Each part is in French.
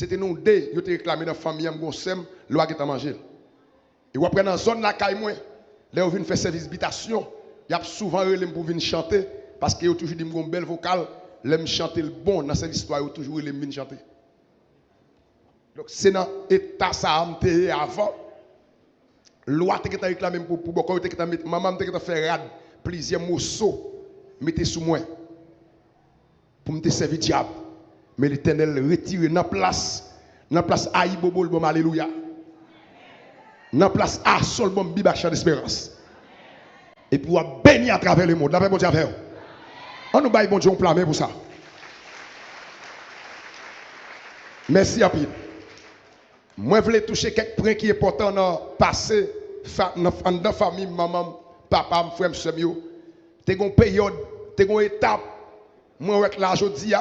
c'était nous deux, ils ont réclamé dans la famille, on sème, loi qui t'a mangé. Et après dans la zone là, là, on vient faire service d'habitation, il y a souvent relais pour venir chanter, parce qu'ils ont toujours dit une belle vocale, l'aime chanter le bon, dans la service histoire, ils ont toujours relais venir chanter. Donc c'est dans l'état ça avant. Loi qui t'a réclamé pour beaucoup, maman qui t'a fait rad, plusieurs morceaux, mettez sous moi, pour me servir diable. Mais l'Éternel retire dans la place Aïbobo, bon alléluia. Dans la place A, sol bon bibacha d'espérance. Et pour bénir à travers le monde. D'après mon Dieu, on nous baille bon Dieu, on plaît pour ça. Merci à Pile. Moi, je voulais toucher quelques points qui sont importants dans le passé, dans la famille, maman, papa, frère, soeur. Tu as une période, tu as une étape. Moi, avec l'argent aujourd'hui,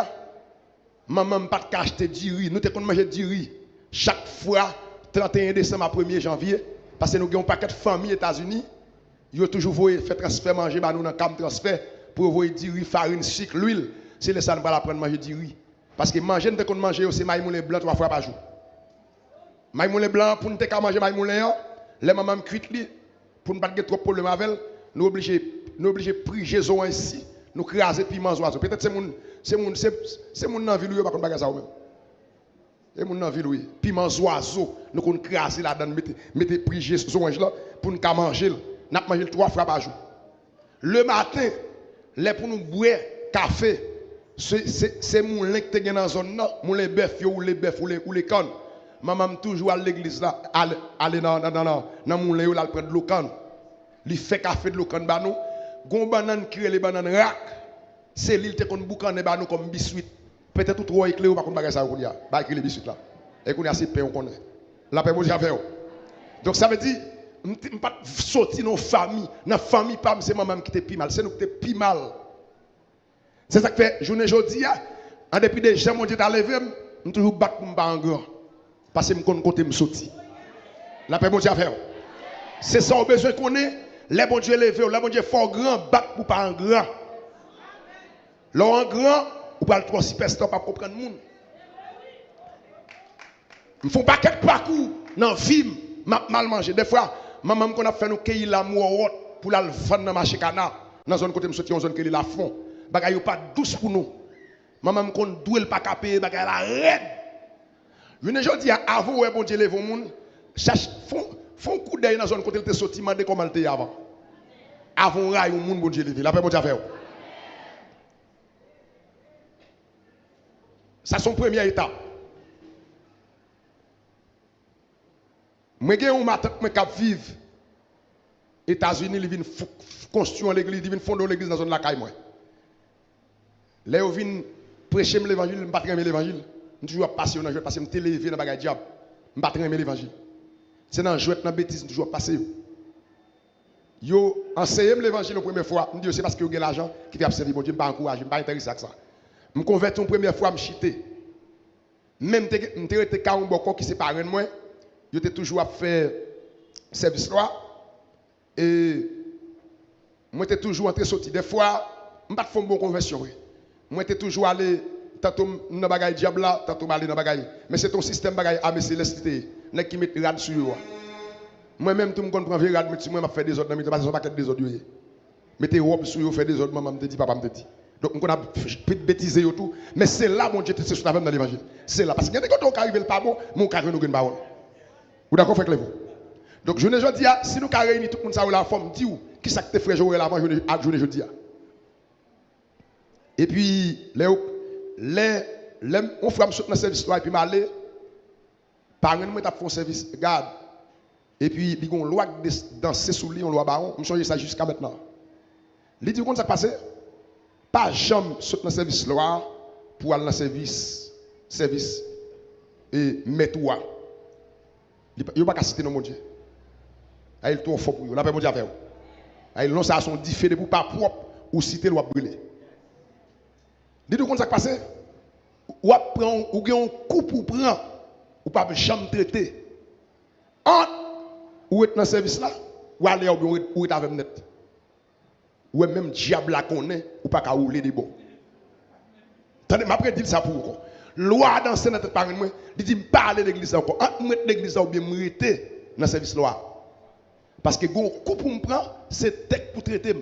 maman, pas de acheter du riz. Nous avons mangé du riz chaque fois, 31 décembre à 1er janvier, parce que nous avons un paquet de familles aux États-Unis. Ils ont toujours fait transfert manger, nous dans le camp transfert pour voir du riz, farine, sucre, l'huile. C'est le ça nous va prendre manger du riz. Parce que manger, nous avons mangé, c'est maïmoulin blanc 3 fois par jour. Maïmoulin blanc, pour nous manger maïmoulin, les mamans cuites, pour ne pas avoir trop de problèmes avec, nous obligés de prier ici, nous craser piment oiseau. Peut-être c'est mon envie, lui, pas qu'on bagarre ça même. C'est mon envie, lui. Piment oiseau, nous qu'on craser là-dedans, mettez prier ce là pour nous manger. Nous mangé 3 fois par jour. Le matin, les pour nous boire café, c'est mon lin qui est dans la zone là, mon les bœufs ou les bœufs ou les cannes. Maman toujours à l'église là, aller dans mon lin là, prendre de l'eau canne. Il fait café de l'eau canne ba nous. Gon banane qui les bananes rack, c'est l'île te kon boucané ba nous comme biscuit. Peut-être tout trop éclairé ou pas qu'on bagage ça qu'on y a. Ba éclairé biscuit là. Et qu'on a assez pain on connaît. La paix bon Dieu avec. Donc ça veut dire on pas sortir dans la famille pas c'est maman qui te pi mal, c'est nous qui te pi mal. C'est ça que fait journée aujourd'hui en dépit des gens mon Dieu t'a levé, on toujours battre pour pas en grand parce que me connais côté me sorti. La paix bon Dieu avec. C'est ça au besoin qu'on est, les bon Dieu levé, les bon Dieu fort grand battre pour pas en grand. Là en grand, ou pas le 3-6 personnes pas comprendre monde. Ils font pas quelques parcours dans vie mal manger des fois maman qu'on a fait nous cueillir l'amour pour la vendre dans marché canard dans zone côté me sorti en zone que la fond bagay pas douce pour nous maman qu'on douel pas capé bagay la raide je dis avant ouais bon Dieu lever au monde cherche font coup d'œil dans zone côté il te sorti mandé comment il était avant rail au monde bon Dieu lever la paix bon Dieu faire ça son première étape. Moi, j'ai un matin qui vivre aux États-Unis, ils viennent construire l'église, ils viennent fonder l'église dans la zone de la caille. Là, ils viennent prêcher l'évangile, je ne pas aimer l'évangile. Je suis toujours passionné, je vais passer, je me téléviser dans le bagage diable. Je ne pas aimer l'évangile. C'est dans le jeu, dans la bêtise, je suis toujours passé. Yo enseigné l'évangile la première fois, je dis c'est parce que vous avez l'argent qui fait servir mon Dieu, je ne pas encourager, je ne pas intéressé à ça. Je me convertis une première fois, je me chité. Même si je suis un bon qui sépare de moi, je suis toujours à faire service là. Et moi, je suis toujours en train de sortir. Des fois, je ne fais pas une bonne conversion. Moi, je suis toujours allé, tantôt dans le bagage diable là, tantôt aller dans le bagage. Mais c'est ton système bagage à mes célestités, qui met rad sur eux. Moi-même, tout le monde prend un rad, mais moi, je fais des autres, mais je ne fais pas des autres. Mettez robe sur eux, fais des autres, maman me dit, papa me dit. Donc, on a bêtisé et tout. Mais c'est là, mon Dieu, c'est ce qu'on a dans l'évangile. C'est là. Parce que quand on arrive le pas bon, mon carré nous gagne pas. Vous d'accord avec vous? Donc, je ne dis pas, si nous avons réuni tout le monde, ça la forme, dis-vous, qui ça que tu fais jouer avant, je ne dis pas. Et puis, on fait un service, et puis m'aller, par exemple, on fait un service, garde. Et puis, il y a une loi dans ces souliers, on loi baron, on change ça jusqu'à maintenant. Il dit, comment ça passe? Pas jamais sauter dans le service loi pour aller dans le service et mettre toi. Il n'y a pas qu'à citer non mon Dieu. Il est trop fort pour vous. La paix mon Dieu avec vous. Il lance à son différé pour pas propre ou citer loi brûler. Dites-vous comment ça passe? Ou prend ou un coup pour prendre ou pas jamais traiter. Ou être dans le service là ou aller ou être avec net. Ou même diable la connaît ou pas qu'à rouler des bons. Attendez, m'après dire ça pour vous. loi dans cette tête parent moi, il dit parler l'église encore. Entre moi l'église ou bien me rester dans service loi. Parce que gon coup pour me prendre, c'est tête pour traiter.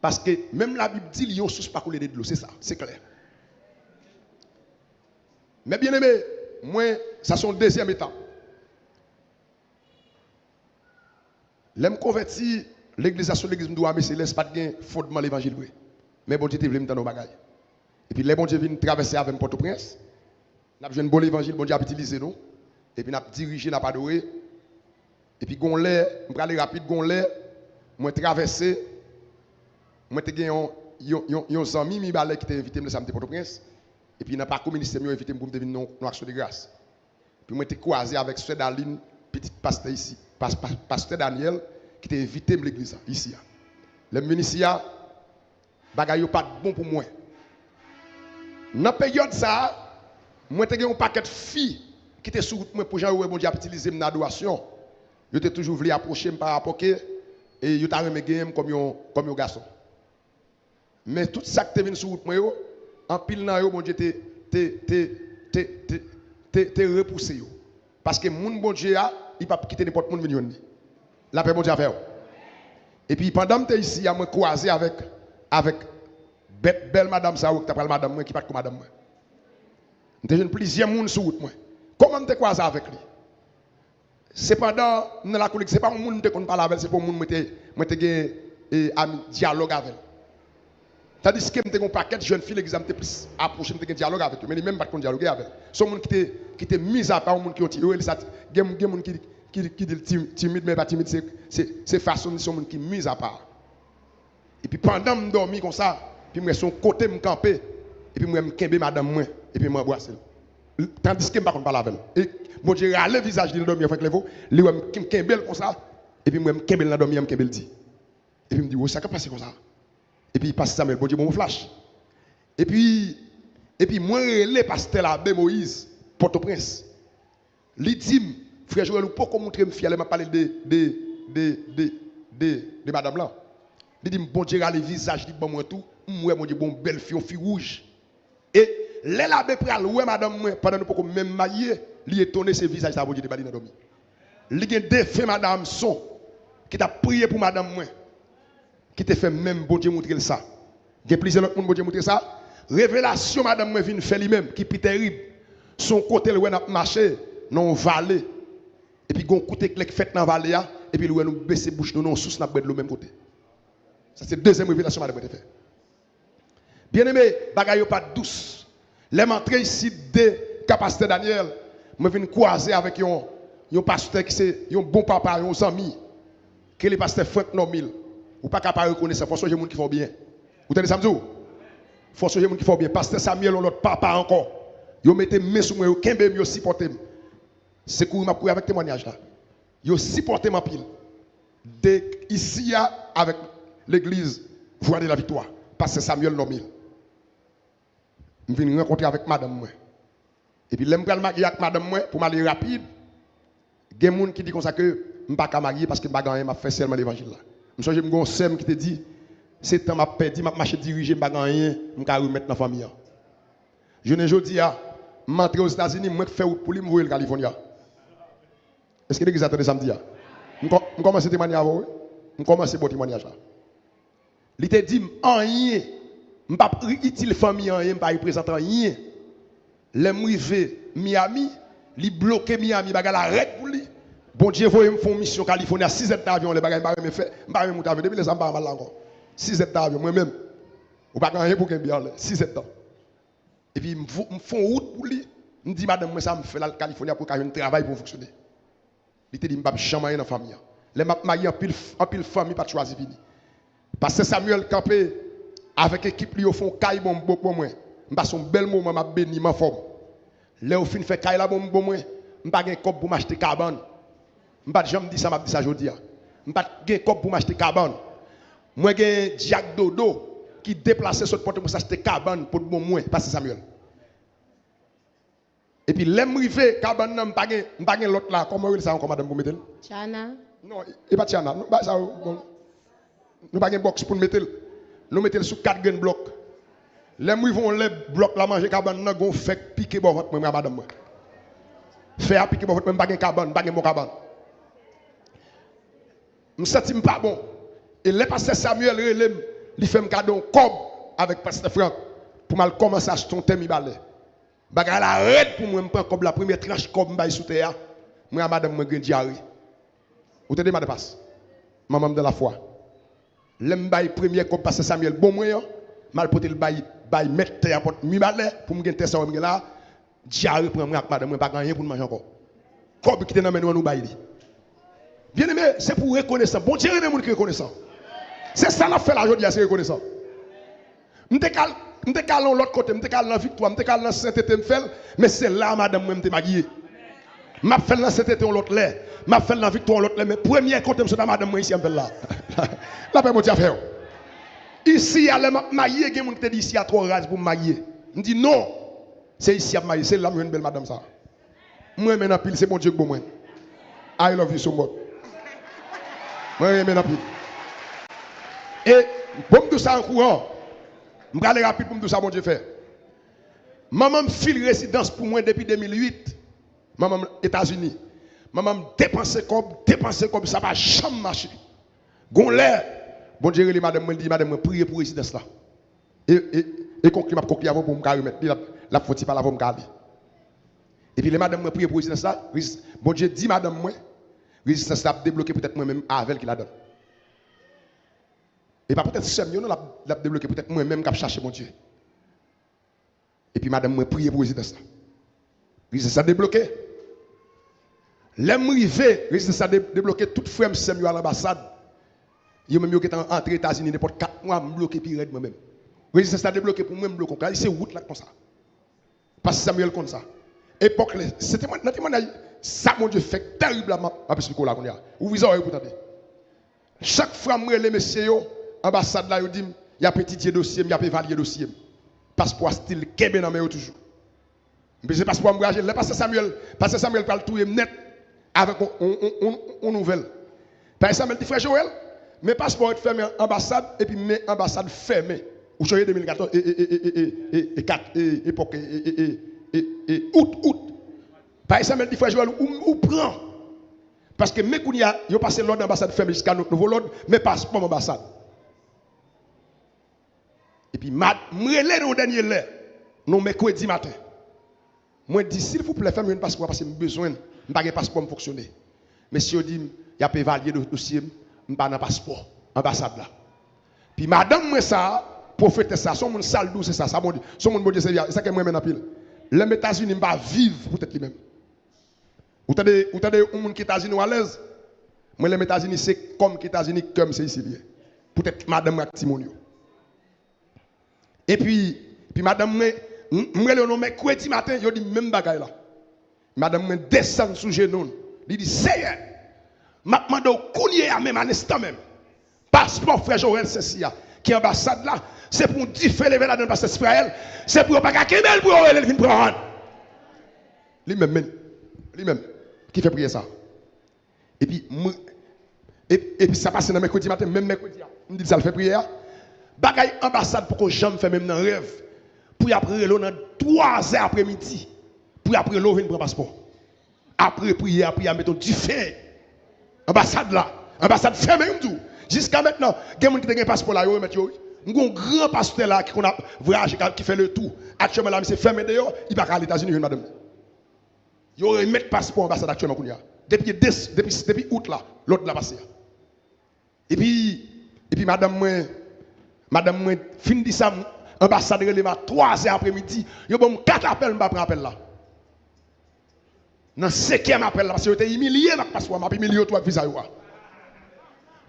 Parce que même la Bible dit, il y a une source pas couler de l'eau, c'est ça, c'est clair. Mais bien aimé, moi, ça c'est une deuxième étape. L'aime converti, l'église sur l'église doit mais c'est laisse pas de fondement l'évangile. Mais bon Dieu te voulait me dans nos bagages. Et puis les bon Dieu viennent traverser avec Port-au-Prince. N'a besoin de bon évangile, bon Dieu a utilisé nous. Et puis n'a dirigé, n'a pas adoré. Et puis gon l'air, on aller rapide gon l'air, moi traverser. Moi te gagné un ami mi balai qui t'a invité me samedi Port-au-Prince. Et puis n'a pas communiste m'a invité pour me venir dans action de grâce. Puis moi te croisé avec Sœur Daline, petite pasteur ici, pasteur Daniel qui t'a invité à l'église ici. Les ministères bagaille pas bon pour moi. Dans la période ça, moi te gagné un paquet de filles qui étaient sur route moi pour Jean bon Dieu utiliser mon adoration. Yo t'ai toujours voulu approcher par rapport que et yo t'a remis game comme un garçon. Mais tout ça que tu venu sur route moi yo, en pile nan yo bon Dieu te repoussé yo. Parce que moun bon Dieu a, il pas quitter n'importe monde venir. La paix bon Dieu a fait. Et puis pendant que tu ici, a moi croisé avec belle madame ça ou tu parles madame moi qui pas comme madame moi. J'ai plusieurs monde sur route moi. Comment tu croisé avec lui? C'est pendant dans la collègue, c'est pas un monde qu'on parle avec, c'est pour monde moi un dialogue avec. Tandis que j'ai un paquet de jeunes filles qui ont plus approché, j'ai un dialogue avec eux, mais même pas qu'on dialogue avec. Ce monde qui était mis à part, un monde qui ont tiré, il y a un monde qui dit timide, mais pas timide, c'est façon de ce monde qui est mis à part. Et puis pendant que je dormais comme ça, puis je suis côté me camper, et puis je me camper madame moi, et puis je me bois. Tandis que je ne parle pas avec elle. Et bon Dieu, le visage de dormir avec les veaux, je me camper comme ça, et puis je me camper dans dormir, je me dit. Et puis je me dis, oui, ça peut passer comme ça. Et puis, pasteur Samuel, bon Dieu, mon flash. Et puis moi, le pasteur l'abbé Moïse, Port-au-Prince. Il dit, frère Joël, pourquoi comment montrer me fier, m'a parlé de madame là. Il dit, bon Dieu, le visage, dit, bon, moi tout, moi, mon Dieu, bon, belle fille rouge. Et l'abbé pral, ouais, madame, moi, pendant nous, pour même mailler, il étonné ce visage, ça, bon Dieu, de bali dans dormi. Il y a deux faits, madame, son, qui t'a prié pour madame, moi. Qui te fait même bon Dieu montrer ça. Il y a plusieurs autres bon Dieu montrer ça. Révélation madame moi vient faire lui-même qui est terrible. Son côté le n'a marché dans vallée. Et puis gon côté clé fait dans vallée et puis le nous baisser bouche nous non sous n'a de le même côté. Ça c'est deuxième révélation madame te fait. Bien-aimé, bagaille pas douce. Les m'entrer ici de capacité Daniel, moi viens croiser avec un pasteur qui c'est un bon papa, un ami que le pasteur Frank Normil. Ou pas capable de reconnaître ça, il faut soigner les gens qui font bien. Vous entendez ça, il faut soigner les gens qui font bien. Pasteur Samuel, l'autre papa encore. Ils mettent mes sous moi, ils supportent. C'est quoi m'a avec témoignage là. Ils supportent ma pile. Ici, avec l'église, voix de la victoire. Pasteur Samuel Normil. Je viens rencontrer avec madame moi. Et puis, je vais marier avec madame moi pour m'aller rapide. Il y a des gens qui disent comme ça que je ne peux pas marier parce que je ne peux pas faire seulement l'évangile là. Je me suis dit, qui te dit, c'est temps m'a perdu, m'a marché dirigé, m'a rien, m'a remettre dans la famille. Je ne dis pas, je suis aux États-Unis, je fais pour lui, je vais en Californie. Est-ce que l'église attend samedi? Je commence à témoigner avant, je commence à bon témoignage là. Il te dit, rien, je ne peux pas utiliser la famille, je ne peux pas représenter rien. Les arrivé Miami, il bloqué Miami, il arrête pour lui. Bon Dieu, vous me font mission Californie à 6 heures d'avion, les bagages me fait, je monter avion depuis les ans pas mal encore. 6 heures d'avion moi-même. Ou pas rien pour qu'un bien 6 heures. Et puis me font route pour lui. Me dit madame moi ça me fait la Californie pour qu'il y ait un travail pour fonctionner. Il te dit me pas jamais dans la famille. Les m'a marié en pile famille pas choisi fini. Parce que Samuel campé avec équipe lui au fond caille bon moi. Me passe un bel moment m'a béni ma forme. Là au fin fait caille là bon moi. Me pas gain cop pour m'acheter cabane. Je ne jamais dit ça, je dis ça aujourd'hui. Je n'ai pas de cop pour m'acheter cabane. Moi, j'ai Jack Dodo qui déplaçait sur le porte pour s'acheter cabane pour bon moi, pas Samuel. Et puis, l'aime rivé, cabane, je n'ai pas l'autre là. Comment ça encore, madame, pour mettre? Chana. Non, et pas Chana. Nous n'avons pas de box pour mettre. Nous mettons sous 4 grains blocs. Les mouilles vont les blocs la manger cabane nan gon fait piquer bon votre madame moi. Faire piquer bon votre même pas gen cabane, pas gen mon cabane. Me senti pas bon. Et le pasteur Samuel relem, il fait un cadeau cob avec pasteur Franck pour mal commencer à acheter un thème balai. Bagay la red pour moi me prendre comme la première tranche cob m'bay sous terre. Moi madame moi gen diarrhée. Ou te demande passe. Maman de la foi. L'aime bay premier cob pasteur Samuel bon moi mal pote le bay mettre terre porte mi balai pour me gen test ça là. Diarrhée prend moi madame moi pas rien pour manger encore. Cob qui te nan men nous bay li. Bien aimé, c'est pour reconnaissance. Bon Dieu, il y a des gens qui reconnaissent. C'est ça qu'on fait la journée, c'est reconnaissance. Je suis calé de l'autre côté, je suis calé dans la victoire, je suis calé dans la sainteté, mais c'est là, madame, je suis maquillé. Je fais dans la sainteté, l'autre là. Je fais dans la victoire, l'autre là. Mais premier côté, je suis madame, ici, je fais là. Là, je vais faire. Ici, il y a des maquillés qui dit ici, il y a 3 races pour me maquiller. Je dis non, c'est ici, à maquiller. C'est là, je suis une belle madame. Ça. Moi, maintenant, c'est mon Dieu pour moi. I love you so much. Moi, je suis et pour me dire ça en courant, je vais aller rapide pour me dire ça, mon Dieu fait. Maman me file résidence pour moi depuis 2008. Maman États-Unis. Maman dépense comme ça va jamais marcher. Gon l'air. Bon Dieu, madame me dit, madame me prier pour résidence là. Et conclu m'a conclu avant pour me remettre. La faute pas là pour me garder. Et puis les madame me prier pour résidence là. Bon Dieu dit madame moi, résidence là débloquer peut-être moi-même avec qui la donne. Et pas peut-être seul, non, l'a débloqué peut-être moi-même qui chercher mon Dieu. Et puis madame me prier pour résidence là. Résidence ça débloqué. L'aime rivé, résidence ça débloqué tout frère Samuel à l'ambassade. Yo même yo qui est entré aux États-Unis n'importe 4 mois bloqué puis red moi-même. Résidence ça débloqué pour moi-même bloquer. C'est route là comme ça. Parce que Samuel comme ça. Époque c'était notre témoignage ça mon Dieu fait terrible ma expliquer là qu'on y a. Ou vous avez pour tenter. Chaque fois moi les messieurs yo ambassade là, il dit, il y a petit dossier, il y a évalué dossier. Passeport style Québec dans toujours. Mais c'est passeport engagé. Le pasteur Samuel parle tout net avec une nouvelle. Pasteur Samuel dit frère Joël, mais passeport est fermé ambassade et puis mes ambassades fermées. Ou choisir 2014 et 4 époque et août. Pasteur Samuel dit frère Joël, ou prend. Parce que mes kounia, ils ont passé l'ordre d'ambassade fermée jusqu'à notre nouveau ordre, mais passeport ambassade. Et puis, je au dernier lait, non, mercredi matin. Moi, je dis, s'il vous plaît, faites-moi un passeport parce que j'ai besoin, je n'ai pas de passeport pour fonctionner. Mais si je dis, il y a pas évalué le dossier, je n'ai pas de passeport, ambassade là. Puis, madame, moi, ça, prophète, ça, son monde sale douce, c'est ça, ça, son monde bon Dieu, c'est ça que moi, je pile. Les États-Unis, je ne vais pas vivre peut-être lui-même. Vous avez un monde qui est États-Unis à l'aise. Moi, les États-Unis, c'est comme les États-Unis, comme c'est ici. Peut-être madame Actimonio. Et puis madame, moi, le nom mercredi matin, je dis même bagaille là. Madame, me descend sous genou. Il dit, Seigneur, m'a demandé au courrier à même, à l'instant même. Passeport frère Joël Cessia, qui est ambassade là, c'est pour differ les là dans le passeport Israël, c'est pour pas qu'à Kemel pour elle venir prendre. Lui-même, qui fait prier ça. Et puis ça passe dans mercredi matin, même mercredi, on dit ça le fait prier. Bagaille ambassade pour que j'aime faire même dans rêve. Pour après l'eau dans 3 heures après-midi. Pour après l'eau venir prendre passeport. Après prier, après mettre du feu. Ambassade là, ambassade fermée tout. Jusqu'à maintenant, il y a des gens qui ont un passeport là, ils mettent yo. Nous avons un grand pasteur là qui a voyagé qui fait le tour. Actuellement là, c'est fermé d'ailleurs, il va aller aux États-Unis madame. Ils mettent passeport ambassade actuellement depuis août là, l'autre l'a passé. Et puis Madame, fin de ça, ambassade relève à 3 heures après-midi. Yo bon 4 appels, je prends appel là. Dans 5e appel là, parce que j'étais humilié, parce que je suis humilié toi visa yo.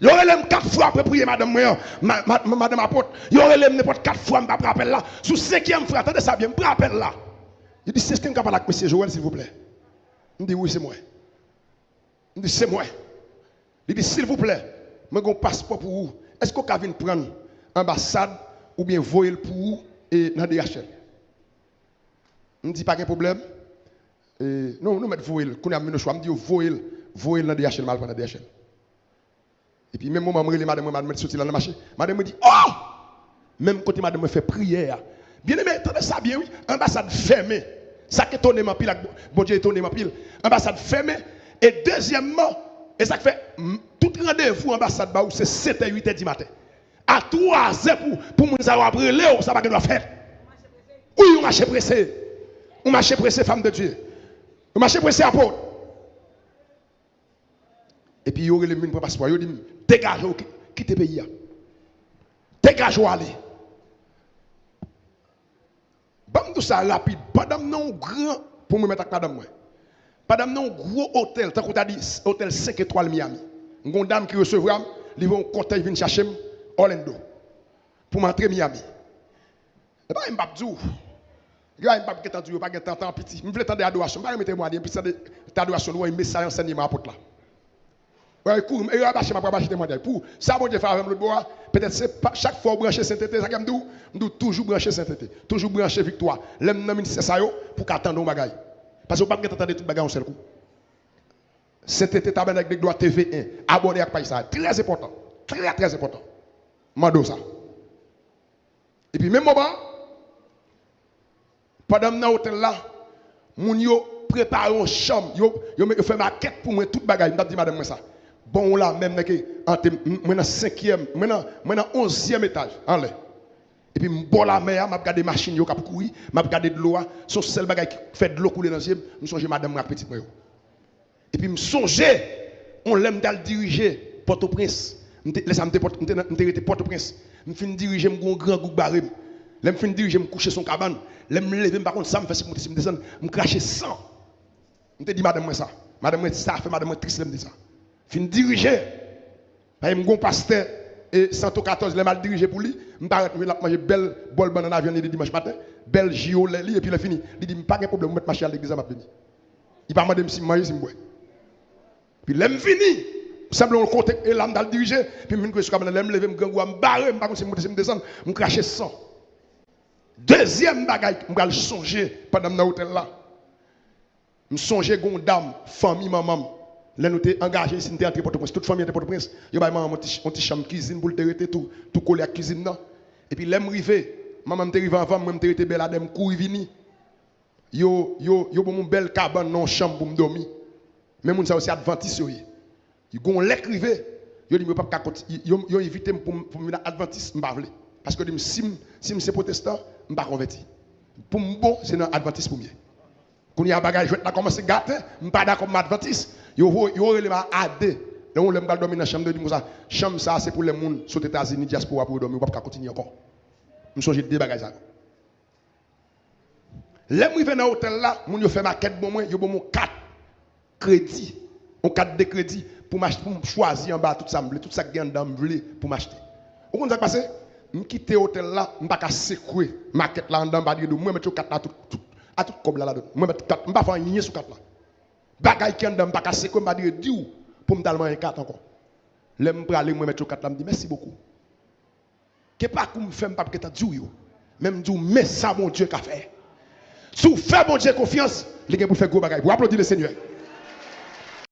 Yo relève 4 fois après prier madame madame apôtre. Yo relève n'importe 4 fois, je prends appel là. Sous 5e fois, attendez ça bien, je prends appel là. Il dit c'est quelqu'un qui parle avec monsieur Joël s'il vous plaît. Il dit oui, c'est moi. Il dit c'est moi. Il dit s'il vous plaît, je vais un passeport pour vous. Est-ce qu'on peut prendre ambassade ou bien voyer pour vous et dans DHL? Je ne dis pas qu'il y a un problème. Non, nous mettons voyer. Quand on a mis le choix, je me dis voyer dans DHL, mal dans DHL. Et puis même moment, madame me sorti dans le marché. Madame me dit, oh! Même quand madame me fait prière, Bien aimé, attendez ça bien, oui. Ambassade fermée. Ça qui est étonné, pile, bon Dieu étonné, pile. Ambassade fermée. Et deuxièmement, et ça fait tout rendez-vous ambassade, c'est 7 et 8 du matin. À 3 heures pour nous avoir brûlé, ça va que doit faire. Oui, on marche pressé. On marche pressé, femme de Dieu. On marche pressé, apôtre. Et puis, il y aurait les mines pour passeport. Il dit, dégagez, quittez le pays. Dégagez, allez. Bon, tout ça rapide. Pas d'âme non grand pour me mettre avec madame. Pas d'âme non gros hôtel. Tant qu'on t'a dit, hôtel 5 étoiles Miami. Une dame qui recevra, ils vont compter, ils viennent chercher Orlando. Pour m'entrer Miami. Et bien, je ne vais pas dire. Je ne vais pas dire, je ne vais pas dire, tant petit. Je veux tendre adoration. Je ne vais pas mettre moi, puis ça, adoration, je vais mettre ça enseignement à porte là. Ouais, cool, et je vais pas témoigner. Pour ça, bon Dieu fait avec l'autre bois, peut-être c'est chaque fois brancher Saint-Tété, ça me dit toujours brancher Saint-Tété, toujours brancher Victoire. L'aime dans ministère ça yo pour qu'attendre nos bagailles. Parce que pas que t'attendre tout bagaille en seul coup. Saint-Tété tabernacle avec droit TV1, abonné avec pays ça, très important. Très très important. Mando ça. Et puis même moment pendant dans hôtel là, moun yo prépare une chambre, yo fait maquette pour moi toute bagaille, m'a dit madame moi ça. Bon là même entre moi dans 5e, moi dans 11e étage en l'air. Et puis bon la mer, m'a regarder machine yo k'ap courir, m'a regarder de l'eau, son seul bagage qui fait de l'eau couler dans yeux, me songe madame ma petite moi. Et puis me songe on l'aime d'aller diriger Port-au-Prince. Laisse-moi me Port-au-Prince. Me fin diriger mon grand groupe barré. L'aime fin diriger me coucher son cabane, l'aime me lever par contre ça me fait monter me descendre, me cracher sang. Me te dit madame moi ça. Madame moi ça fait madame moi triste me dit ça. Fin diriger. Par exemple, mon pasteur et 114 les mal dirigé pour lui, me paraît me manger belle bol banane avion le dimanche matin, belle gio et puis il fini. Il dit pas de problème, mettre marcher à l'église à ma venir. Il pas demander si manger si boire. Puis l'aime fini. Simplement compte et l'âme dans le diriger, puis me que comme l'aime lever me gangou me barrer, me pas comme si me descendre, me cracher sang. Deuxième bagaille, me va songer pendant dans hôtel là. Me songer gon dame, famille maman. Là, nous sommes engagés ici, nous sommes entrés Port-au-Prince. Toute famille de Port-au-Prince. Nous avons une petite chambre cuisine pour le tout coller à la cuisine. Et puis, là, je suis arrivé. Maman est arrivée avant, moi, je suis belle, je suis couru vini. Yo, une belle cabane dans la chambre pour me dormir. Mais moi, ça aussi adventiste. Ils ont l'écrivé. Ils ont dit, ils ont invité pour me adventiste, je ne veux pas. Parce que si je suis protestant, je ne vais pas convertir. Pour moi, bon, c'est un adventiste pour moi. Quand il y a un bagage, je vais commencer à gâter, je ne suis pas d'accord avec l'adventiste. Il y a les AD. Là, on l'aime pas dormir dans la chambre de la chambre, ça, c'est pour les gens sur les États-Unis, diaspora, pour dormir. On ne peut pas continuer encore. Je me suis dit, des bagages. Là, je vais dans l'hôtel là, je fais ma quête, je vais 4 crédits. 4 de crédits pour choisir en bas tout ça, tout ça qui est dans pour m'acheter. Vous comprenez ce qui passe? Je quitte l'hôtel là, je ne peux pas secouer ma quête là en bas, je vais mettre 4 là, tout comme là. Je ne vais pas faire un sur 4 là. Bagay qui en dans pas casser comme pas dire Dieu pour me dalman un 4 encore. L'aime praler moi mettre 4 là me dit merci beaucoup. Que pas comme fait pas que ta Dieu même Dieu mais ça mon Dieu qu'a fait. Si vous faites mon Dieu confiance, les gars pour faire gros bagay. Vous applaudissez le Seigneur.